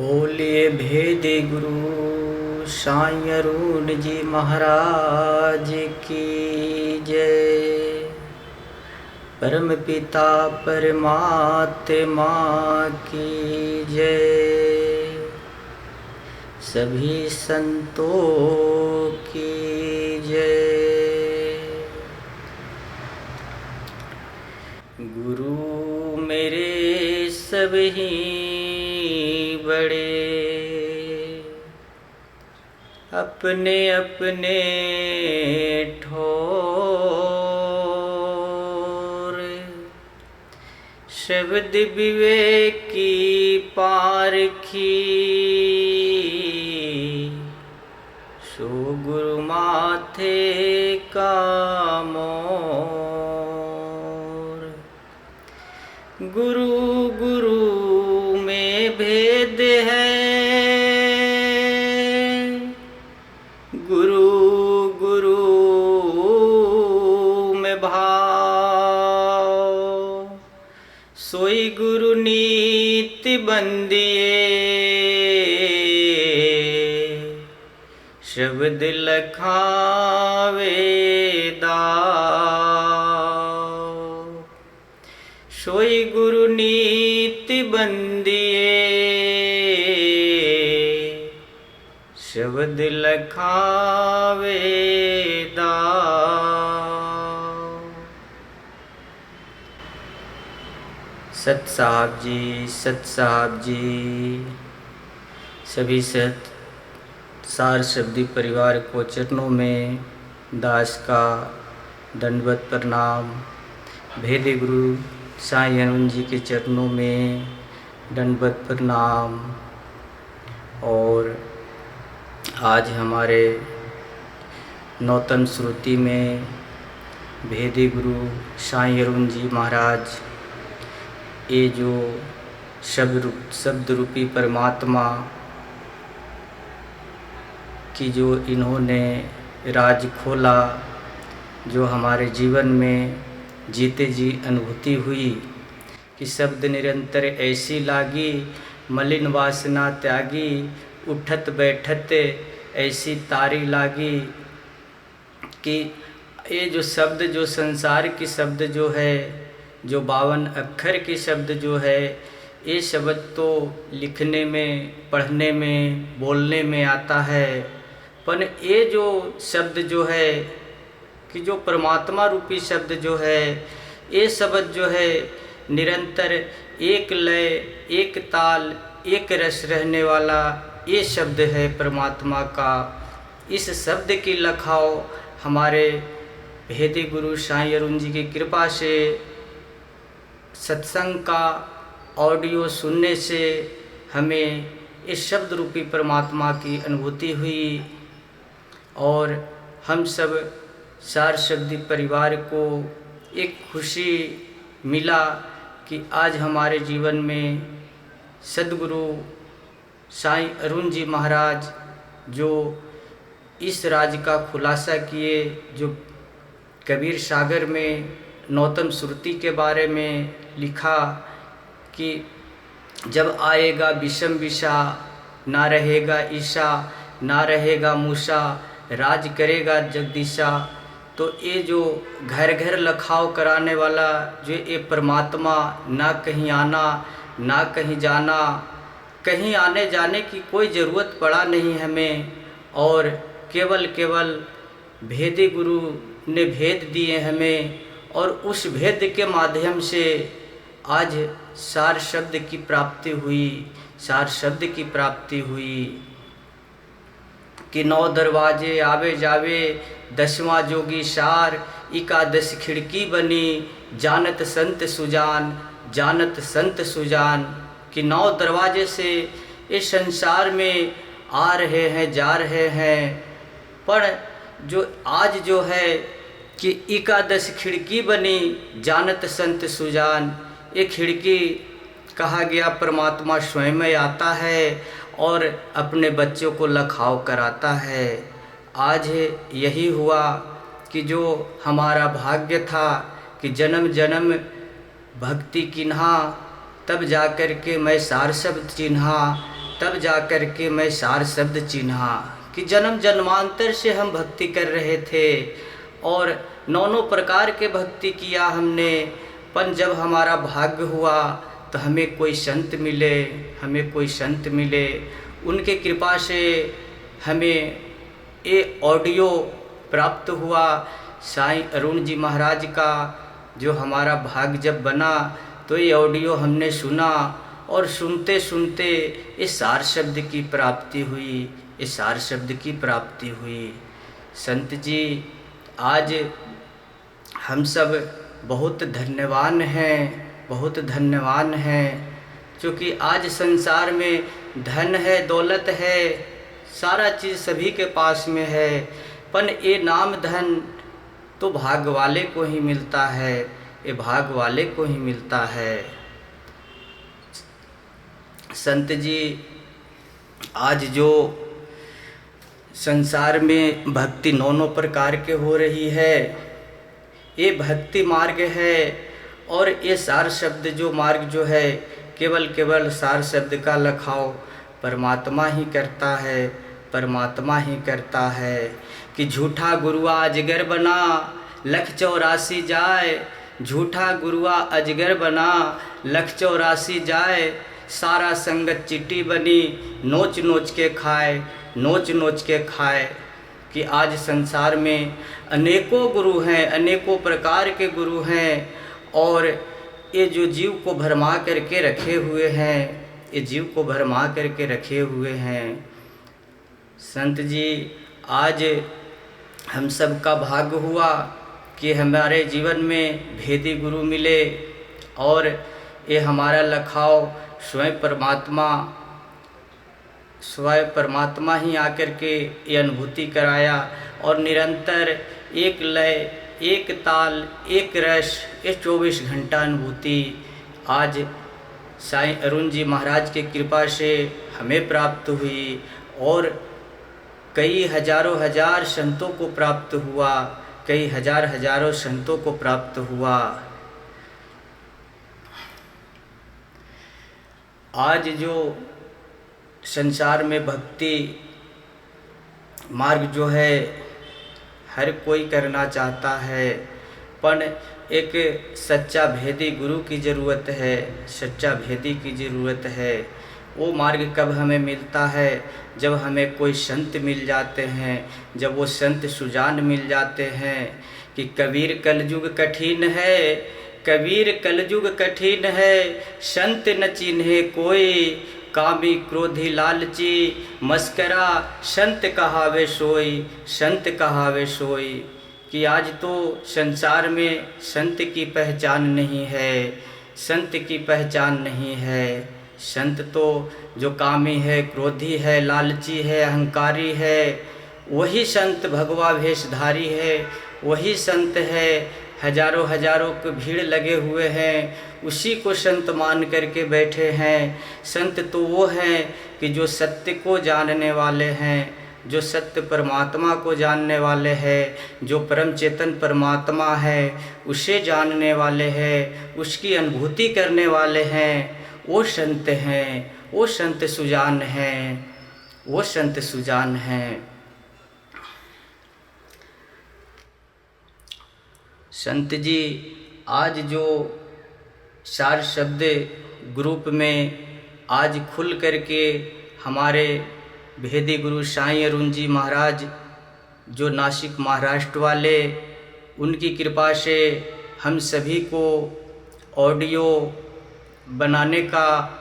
बोलिए भेदे गुरु साईं अरुण जी महाराज की जय। परम पिता परमात्मा की जय। सभी संतों की जय। गुरु मेरे सभी बड़े अपने अपने ठोर। शब्द विवेक की पारखी सो गुरु माथे का मोर। गुरु गुरु में भेद है, गुरु गुरु में भाव। सोई गुरु नीति बंदिए शब्द लखावे दाव। सोई गुरु नीति बंदिए शब्द लखावे दाव। सत साहब जी सभी सार शब्दी परिवार को चरणों में दास का दंडवत प्रणाम। भेदे गुरु साईं अरुण जी के चरणों में दंडवत प्रणाम। और आज हमारे नौतन श्रुति में भेदे गुरु साईं अरुण जी महाराज ये जो शब्द रूपी परमात्मा की जो इन्होंने राज खोला, जो हमारे जीवन में जीते जी अनुभूति हुई कि शब्द निरंतर ऐसी लागी, मलिन वासना त्यागी, उठत बैठत ऐसी तारी लागी कि ये जो शब्द जो संसार की शब्द जो है, जो 52 अक्षर की शब्द जो है, ये शब्द तो लिखने में, पढ़ने में, बोलने में आता है, पर ये जो शब्द जो है कि जो परमात्मा रूपी शब्द जो है, ये शब्द जो है निरंतर एक लय, एक ताल, एक रस रहने वाला ये शब्द है परमात्मा का। इस शब्द की लखाव हमारे भेदे गुरु साईं अरुण जी की कृपा से सत्संग का ऑडियो सुनने से हमें इस शब्द रूपी परमात्मा की अनुभूति हुई। और हम सब सार शब्दी परिवार को एक खुशी मिला कि आज हमारे जीवन में सद्गुरु साईं अरुण जी महाराज जो इस राज का खुलासा किए, जो कबीर सागर में नौतन श्रुति के बारे में लिखा कि जब आएगा विषम विषा, ना रहेगा ईशा, ना रहेगा मूसा, राज करेगा जगदीशा। तो ये जो घर घर लखाव कराने वाला जो ये परमात्मा, ना कहीं आना ना कहीं जाना, कहीं आने जाने की कोई ज़रूरत पड़ा नहीं हमें। और केवल भेदे गुरु ने भेद दिए हमें, और उस भेद के माध्यम से आज सार शब्द की प्राप्ति हुई, सार शब्द की प्राप्ति हुई कि 9 दरवाजे आवे जावे, 10वां जोगी सार, 11 खिड़की बनी, जानत संत सुजान, जानत संत सुजान। कि 9 दरवाजे से इस संसार में आ रहे हैं, जा रहे हैं, पर जो आज जो है कि 11 खिड़की बनी, जानत संत सुजान। ये खिड़की कहा गया परमात्मा स्वयं में आता है और अपने बच्चों को लखाव कराता है। आज यही हुआ कि जो हमारा भाग्य था कि जन्म जन्म भक्ति किन्हा, तब जाकर के मैं सार शब्द चिन्हा। तब जा कर के मैं सार शब्द चिन्हा कि जन्म जन्मांतर से हम भक्ति कर रहे थे और नौ प्रकार के भक्ति किया हमने, पर जब हमारा भाग्य हुआ तो हमें कोई संत मिले, उनके कृपा से हमें ये ऑडियो प्राप्त हुआ साईं अरुण जी महाराज का। जो हमारा भाग्य जब बना तो ये ऑडियो हमने सुना और सुनते सुनते इस सार शब्द की प्राप्ति हुई। संत जी, आज हम सब बहुत धन्यवान हैं क्योंकि आज संसार में धन है, दौलत है, सारा चीज़ सभी के पास में है, पर ये नाम धन तो भाग वाले को ही मिलता है, संत जी, आज जो संसार में भक्ति नौ प्रकार के हो रही है, ये भक्ति मार्ग है। और ये सार शब्द जो मार्ग जो है, केवल सार शब्द का लखाव परमात्मा ही करता है कि झूठा गुरुआ अजगर बना लख 84 जाए, झूठा गुरुआ अजगर बना लख 84 जाए, सारा संगत चिट्टी बनी नोच नोच के खाए। कि आज संसार में अनेकों गुरु हैं, अनेकों प्रकार के गुरु हैं, और ये जो जीव को भरमा करके रखे हुए हैं, संत जी, आज हम सब का भाग्य हुआ कि हमारे जीवन में भेदी गुरु मिले और ये हमारा लखाव स्वयं परमात्मा ही आकर के ये अनुभूति कराया। और निरंतर एक लय, एक ताल, एक रस, ये 24 घंटा अनुभूति आज साईं अरुण जी महाराज की कृपा से हमें प्राप्त हुई और कई हजारों संतों को प्राप्त हुआ। आज जो संसार में भक्ति मार्ग जो है हर कोई करना चाहता है, पर एक सच्चा भेदी गुरु की ज़रूरत है, वो मार्ग कब हमें मिलता है? जब हमें कोई संत मिल जाते हैं, जब वो संत सुजान मिल जाते हैं कि कबीर कलयुग कठिन है, संत न चिन्हे कोई, कामी क्रोधी लालची, मस्करा संत कहावे सोई। कि आज तो संसार में संत की पहचान नहीं है, संत तो जो कामी है, क्रोधी है, लालची है, अहंकारी है, वही संत भगवा भेषधारी है, वही संत है। हजारों की भीड़ लगे हुए हैं, उसी को संत मान करके बैठे हैं। संत तो वो हैं कि जो सत्य को जानने वाले हैं, जो सत्य परमात्मा को जानने वाले हैं, जो परम चेतन परमात्मा है उसे जानने वाले हैं, उसकी अनुभूति करने वाले हैं, वो संत हैं, वो संत सुजान हैं। संत जी, आज जो सार शब्द ग्रुप में आज खुल करके हमारे भेदी गुरु साईं अरुण जी महाराज जो नासिक महाराष्ट्र वाले, उनकी कृपा से हम सभी को ऑडियो बनाने का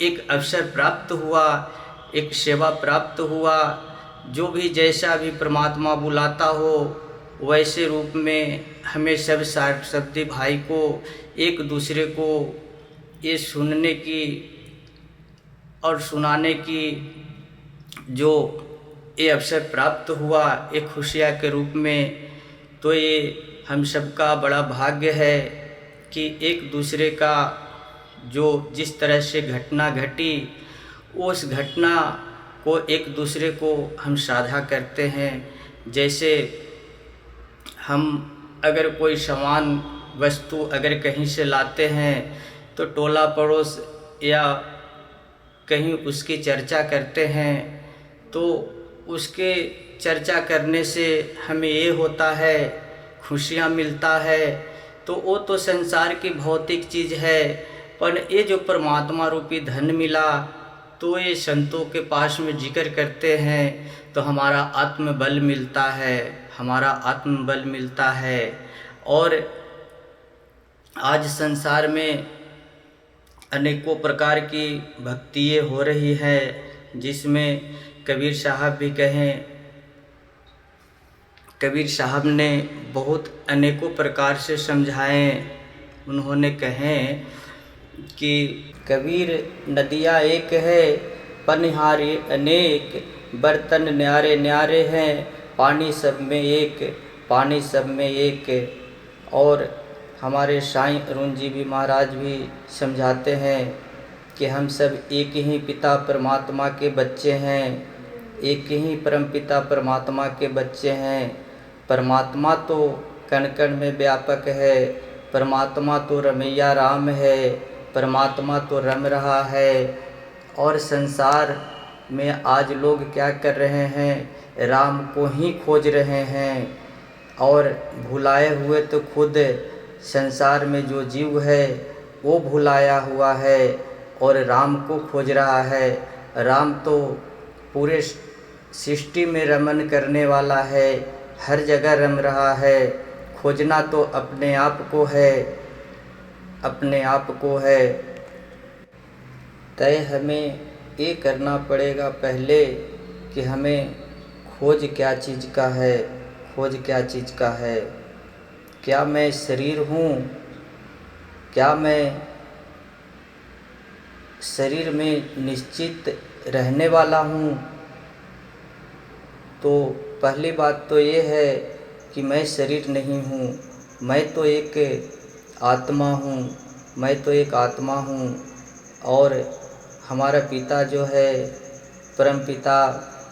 एक अवसर प्राप्त हुआ, एक सेवा प्राप्त हुआ। जो भी जैसा भी परमात्मा बुलाता हो वैसे रूप में हमें सब शब्दी भाई को एक दूसरे को ये सुनने की और सुनाने की जो ये अवसर प्राप्त हुआ एक खुशियाँ के रूप में, तो ये हम सबका बड़ा भाग्य है कि एक दूसरे का जो जिस तरह से घटना घटी, उस घटना को एक दूसरे को हम साझा करते हैं। जैसे हम अगर कोई सामान वस्तु अगर कहीं से लाते हैं तो टोला पड़ोस या कहीं उसकी चर्चा करते हैं तो उसके चर्चा करने से हमें ये होता है, खुशियाँ मिलता है। तो वो तो संसार की भौतिक चीज़ है, पर ये जो परमात्मा रूपी धन मिला तो ये संतों के पास में जिक्र करते हैं तो हमारा आत्मबल मिलता है, हमारा आत्मबल मिलता है। और आज संसार में अनेकों प्रकार की भक्तियाँ हो रही है, जिसमें कबीर साहब भी कहें, कबीर साहब ने बहुत अनेकों प्रकार से समझाए। उन्होंने कहें कि कबीर नदियाँ एक है, पनिहारे अनेक, बर्तन न्यारे न्यारे हैं, पानी सब में एक, पानी सब में एक। और हमारे साईं अरुण जी भी महाराज भी समझाते हैं कि हम सब एक ही पिता परमात्मा के बच्चे हैं, एक ही परम पिता परमात्मा के बच्चे हैं। परमात्मा तो कण कण में व्यापक है, परमात्मा तो रमैया राम है, परमात्मा तो रम रहा है। और संसार में आज लोग क्या कर रहे हैं, राम को ही खोज रहे हैं और भुलाए हुए तो खुद संसार में जो जीव है वो भुलाया हुआ है और राम को खोज रहा है। राम तो पूरे सृष्टि में रमन करने वाला है, हर जगह रम रहा है। खोजना तो अपने आप को है, अपने आप को है। तय हमें ये करना पड़ेगा पहले कि हमें खोज क्या चीज़ का है, खोज क्या चीज़ का है। क्या मैं शरीर हूँ, क्या मैं शरीर में निश्चित रहने वाला हूँ? तो पहली बात तो ये है कि मैं शरीर नहीं हूँ, मैं तो एक आत्मा हूँ, मैं तो एक आत्मा हूँ। और हमारा पिता जो है परम पिता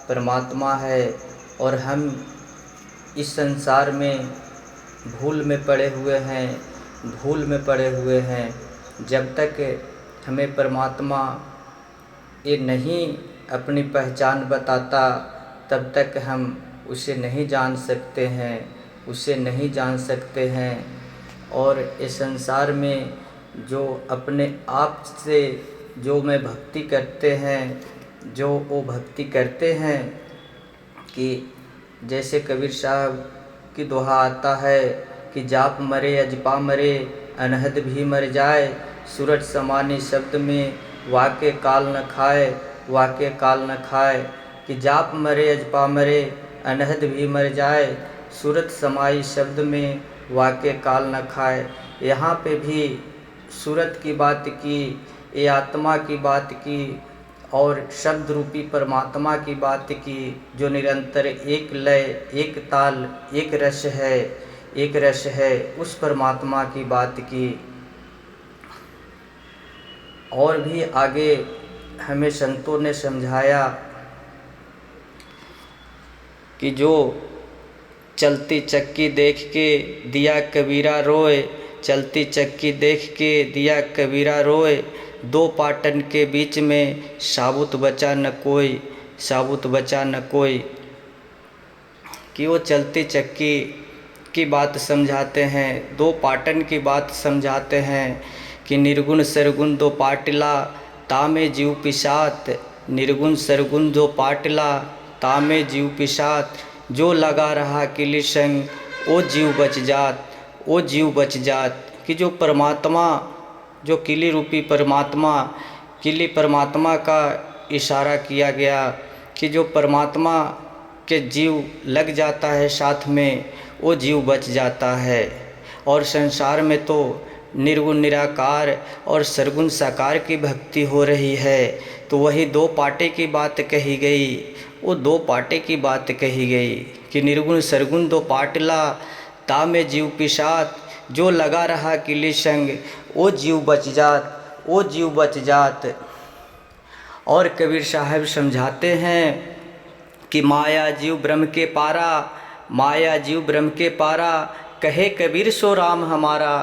परमात्मा है और हम इस संसार में भूल में पड़े हुए हैं, भूल में पड़े हुए हैं। जब तक हमें परमात्मा ये नहीं अपनी पहचान बताता तब तक हम उसे नहीं जान सकते हैं, उसे नहीं जान सकते हैं। और इस संसार में जो अपने आप से जो मैं भक्ति करते हैं, जो वो भक्ति करते हैं कि जैसे कबीर साहब की दोहा आता है कि जाप मरे अजपा मरे, अनहद भी मर जाए, सूरज समाने शब्द में वाके काल न खाए, वाके काल न खाए। कि जाप मरे अजपा मरे, अनहद भी मर जाए, सूरत समाई शब्द में वाके काल न खाए। यहाँ पे भी सूरत की बात की, ये आत्मा की बात की और शब्द रूपी परमात्मा की बात की, जो निरंतर एक लय, एक ताल, एक रस है, एक रस है, उस परमात्मा की बात की। और भी आगे हमें संतों ने समझाया कि जो चलती चक्की देख के दिया कबीरा रोए, चलती चक्की देख के दिया कबीरा रोए, दो पाटन के बीच में साबुत बचा न कोई, साबुत बचा न कोई। कि वो चलती चक्की की बात समझाते हैं, दो पाटन की बात समझाते हैं कि निर्गुण सरगुण दो पाटला, तामे जीव पिशात, निर्गुण सरगुण दो पाटला, तामे जीव पिशात। जो लगा रहा किली संग, वो जीव बच जात, वो जीव बच जात। कि जो परमात्मा, जो किली रूपी परमात्मा, किली परमात्मा का इशारा किया गया कि जो परमात्मा के जीव लग जाता है साथ में, वो जीव बच जाता है। और संसार में तो निर्गुण निराकार और सरगुण साकार की भक्ति हो रही है, तो वही दो पाटे की बात कही गई, वो दो पाटे की बात कही गई कि निर्गुण सरगुण दो पाटला, तामे जीव पिशात। जो लगा रहा किली संग, वो जीव बच जात, वो जीव बच जात। और कबीर साहब समझाते हैं कि माया जीव ब्रह्म के पारा, माया जीव ब्रह्म के पारा, कहे कबीर सो राम हमारा,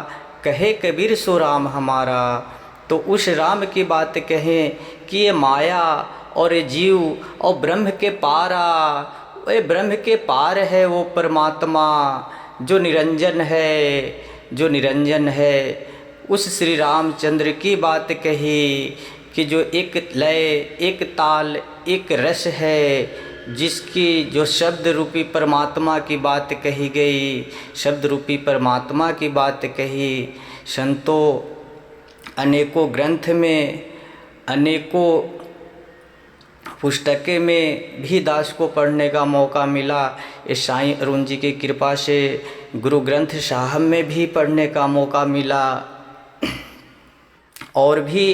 कहे कबीर सो राम हमारा। तो उस राम की बात कहें कि ये माया और ये जीव और ब्रह्म के पारा, ये ब्रह्म के पार है वो परमात्मा जो निरंजन है, जो निरंजन है। उस श्री रामचंद्र की बात कही कि जो एक लय, एक ताल, एक रस है, जिसकी जो शब्द रूपी परमात्मा की बात कही गई, शब्द रूपी परमात्मा की बात कही। संतों अनेकों ग्रंथ में, अनेकों पुस्तकें में भी दास को पढ़ने का मौका मिला। इस साईं अरुण जी की कृपा से गुरु ग्रंथ साहब में भी पढ़ने का मौका मिला। और भी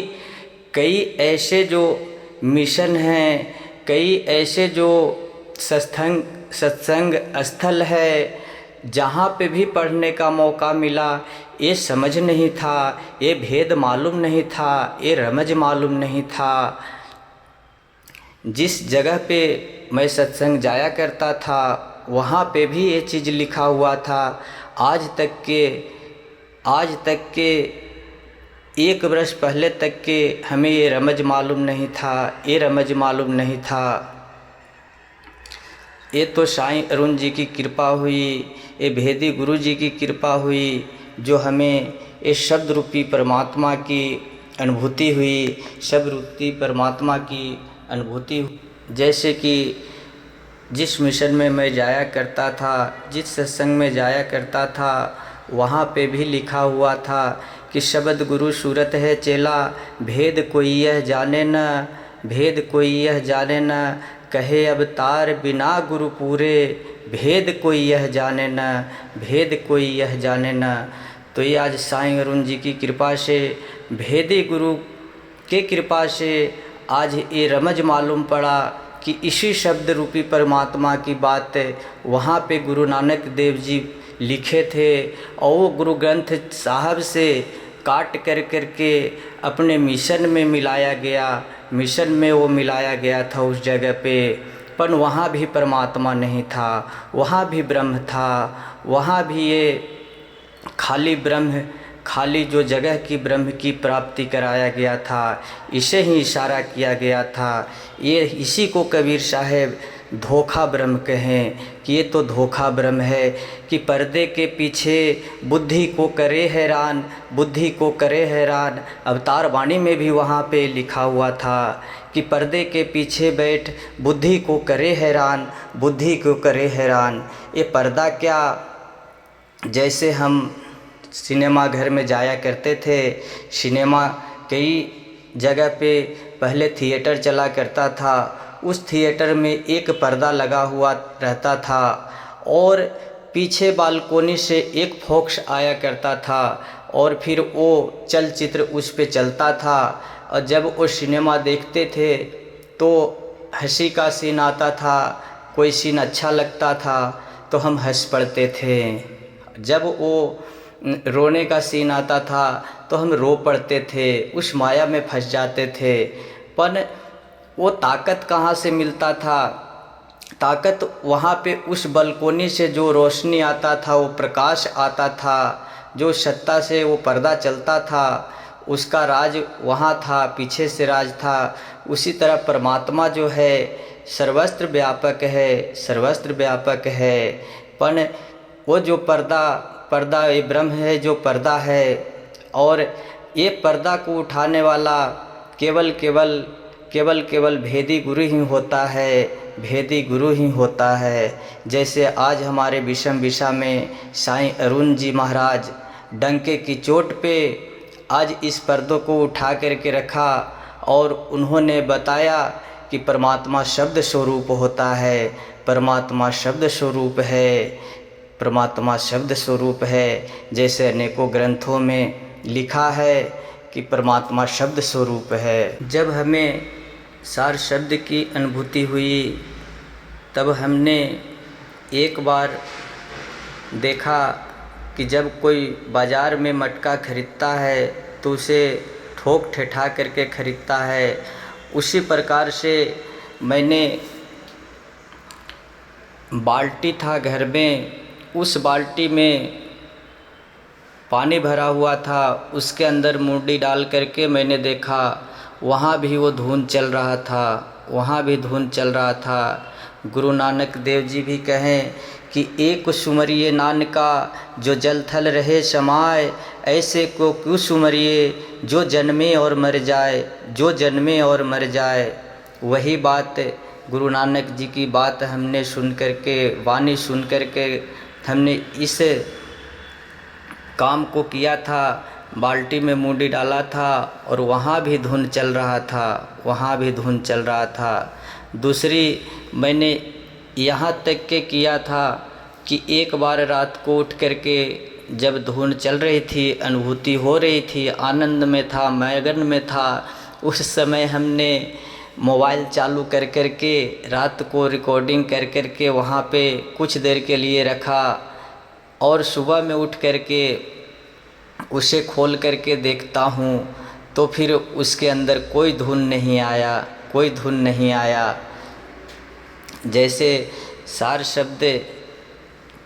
कई ऐसे जो मिशन हैं, कई ऐसे जो सत्संग स्थल है जहाँ पे भी पढ़ने का मौका मिला। ये समझ नहीं था, ये भेद मालूम नहीं था, ये रमज मालूम नहीं था। जिस जगह पे मैं सत्संग जाया करता था वहाँ पे भी ये चीज़ लिखा हुआ था। आज तक के 1 वर्ष पहले तक के हमें ये रमज मालूम नहीं था, ये रमज मालूम नहीं था। ये तो साईं अरुण जी की कृपा हुई, ये भेदी गुरु जी की कृपा हुई, जो हमें इस शब्द रूपी परमात्मा की अनुभूति हुई, शब्द रूपी परमात्मा की अनुभूति हुई। जैसे कि जिस मिशन में मैं जाया करता था, जिस सत्संग में जाया करता था, वहाँ पे भी लिखा हुआ था कि शब्द गुरु सूरत है चेला, भेद कोई यह जाने न, भेद कोई यह जाने न, कहे अवतार बिना गुरु पूरे, भेद कोई यह जाने न, भेद कोई यह जाने न। तो ये आज साईं अरुण जी की कृपा से, भेदी गुरु के कृपा से आज ये रमज मालूम पड़ा कि इसी शब्द रूपी परमात्मा की बात वहाँ पे गुरु नानक देव जी लिखे थे और वो गुरु ग्रंथ साहब से काट कर के अपने मिशन में मिलाया गया, मिशन में वो मिलाया गया था उस जगह पे। पर वहाँ भी परमात्मा नहीं था, वहाँ भी ब्रह्म था, वहाँ भी ये खाली ब्रह्म, खाली जो जगह की ब्रह्म की प्राप्ति कराया गया था, इसे ही इशारा किया गया था। ये इसी को कबीर साहब धोखा ब्रह्म कहें कि ये तो धोखा ब्रह्म है कि पर्दे के पीछे बुद्धि को करे हैरान, बुद्धि को करे हैरान। अवतार वाणी में भी वहाँ पे लिखा हुआ था कि पर्दे के पीछे बैठ बुद्धि को करे हैरान, बुद्धि को करे हैरान। ये पर्दा क्या, जैसे हम सिनेमा घर में जाया करते थे, सिनेमा कई जगह पे पहले थिएटर चला करता था, उस थिएटर में एक पर्दा लगा हुआ रहता था और पीछे बालकोनी से एक फॉक्स आया करता था और फिर वो चलचित्र उस पे चलता था। और जब वो सिनेमा देखते थे तो हंसी का सीन आता था, कोई सीन अच्छा लगता था तो हम हंस पड़ते थे। जब वो रोने का सीन आता था तो हम रो पड़ते थे, उस माया में फंस जाते थे। पर वो ताकत कहाँ से मिलता था? ताकत वहाँ पे उस बालकोनी से जो रोशनी आता था, वो प्रकाश आता था, जो सत्ता से वो पर्दा चलता था, उसका राज वहाँ था, पीछे से राज था। उसी तरह परमात्मा जो है सर्वत्र व्यापक है, सर्वत्र व्यापक है। पर वो जो पर्दा ये ब्रह्म है जो पर्दा है, और ये पर्दा को उठाने वाला केवल भेदी गुरु ही होता है, भेदी गुरु ही होता है। जैसे आज हमारे विषम विषा में साईं अरुण जी महाराज डंके की चोट पे आज इस पर्दों को उठा करके रखा और उन्होंने बताया कि परमात्मा शब्द स्वरूप होता है, परमात्मा शब्द स्वरूप है, परमात्मा शब्द स्वरूप है। जैसे अनेकों ग्रंथों में लिखा है कि परमात्मा शब्द स्वरूप है। जब हमें सार शब्द की अनुभूति हुई तब हमने एक बार देखा कि जब कोई बाज़ार में मटका खरीदता है तो उसे ठोक ठेठा करके खरीदता है। उसी प्रकार से मैंने बाल्टी था घर में, उस बाल्टी में पानी भरा हुआ था, उसके अंदर मुंडी डाल करके मैंने देखा वहाँ भी वो धुन चल रहा था, वहाँ भी धुन चल रहा था। गुरु नानक देव जी भी कहें कि एक सुमरिए नानका जो जल थल रहे समाए, ऐसे को क्यों सुमरिए जो जन्मे और मर जाए, जो जन्मे और मर जाए। वही बात गुरु नानक जी की बात हमने सुन कर के, वाणी सुन कर के हमने इस काम को किया था। बाल्टी में मुंडी डाला था और वहाँ भी धुन चल रहा था, वहाँ भी धुन चल रहा था। दूसरी मैंने यहाँ तक के किया था कि एक बार रात को उठ करके जब धुन चल रही थी, अनुभूति हो रही थी, आनंद में था, मगन में था, उस समय हमने मोबाइल चालू कर कर के रात को रिकॉर्डिंग कर कर के वहाँ पे कुछ देर के लिए रखा और सुबह में उठ कर के उसे खोल कर के देखता हूँ तो फिर उसके अंदर कोई धुन नहीं आया, कोई धुन नहीं आया। जैसे सार शब्द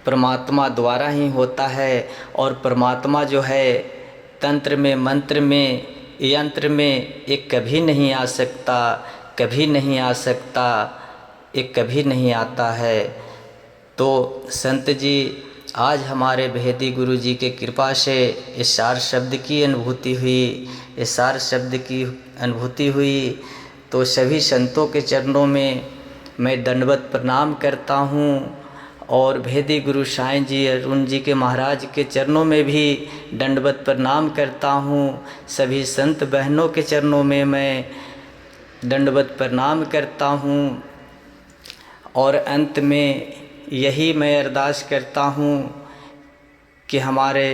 परमात्मा द्वारा ही होता है और परमात्मा जो है तंत्र में, मंत्र में, यंत्र में एक कभी नहीं आ सकता, कभी नहीं आ सकता, एक कभी नहीं आता है। तो संत जी आज हमारे भेदी गुरु जी के कृपा से इस सार शब्द की अनुभूति हुई, इस सार शब्द की अनुभूति हुई। तो सभी संतों के चरणों में मैं दंडवत प्रणाम करता हूँ और भेदी गुरु साईं जी, अरुण जी के महाराज के चरणों में भी दंडवत प्रणाम करता हूँ। सभी संत बहनों के चरणों में मैं दंडवत प्रणाम करता हूँ और अंत में यही मैं अरदास करता हूँ कि हमारे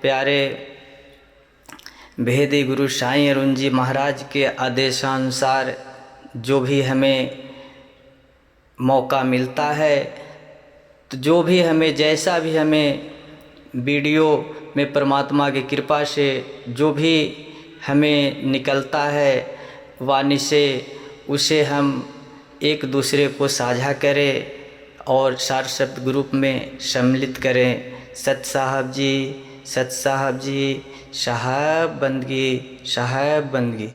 प्यारे भेदी गुरु साईं अरुण जी महाराज के आदेशानुसार जो भी हमें मौका मिलता है, तो जो भी हमें, जैसा भी हमें वीडियो में परमात्मा की कृपा से जो भी हमें निकलता है वाणी से, उसे हम एक दूसरे को साझा करें और सार शब्द ग्रुप में सम्मिलित करें। सत साहब जी, सत साहब जी, साहब बंदगी, साहब बंदगी।